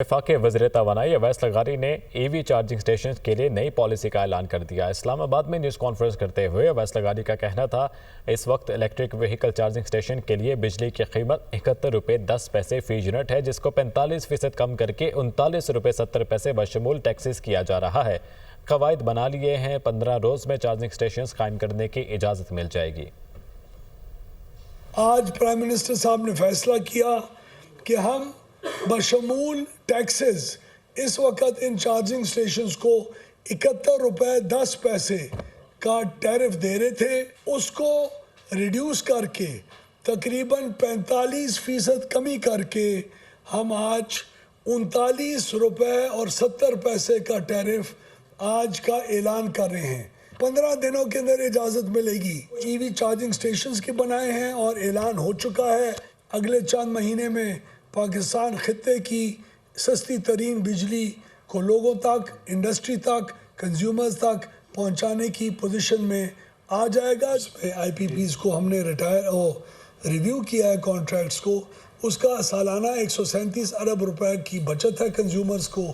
वफाकी वज़ीर तवानाई अवैस लगारी ने EV चार्जिंग स्टेशन के लिए नई पॉलिसी का ऐलान कर दिया। इस्लामाबाद में न्यूज़ कॉन्फ्रेंस करते हुए अवैस लगारी का कहना था, इस वक्त इलेक्ट्रिक व्हीकल चार्जिंग स्टेशन के लिए बिजली की कीमत 71 रुपये 10 पैसे फी यूनिट है, जिसको 45% कम करके 39 रुपये 70 पैसे बशमूल टैक्सेस किया जा रहा है। कवायद बना लिए हैं, 15 रोज़ में चार्जिंग स्टेशन कायम करने की इजाज़त मिल जाएगी। आज प्राइम मिनिस्टर साहब ने फैसला किया कि हम बशमूल टैक्सेस इस वक्त इन चार्जिंग स्टेशंस को 71 रुपये 10 पैसे का टैरिफ दे रहे थे, उसको रिड्यूस करके तकरीबन 45% कमी करके हम आज 39 रुपये और 70 पैसे का टैरिफ आज का ऐलान कर रहे हैं। 15 दिनों के अंदर इजाज़त मिलेगी। EV चार्जिंग स्टेशंस के बनाए हैं और ऐलान हो चुका है, अगले चंद महीने में पाकिस्तान खित्ते की सस्ती तरीन बिजली को लोगों तक, इंडस्ट्री तक, कंज्यूमर्स तक पहुंचाने की पोजीशन में आ जाएगा। IPPs को हमने रिव्यू किया है कॉन्ट्रैक्ट्स को, उसका सालाना 137 अरब रुपए की बचत है कंज्यूमर्स को।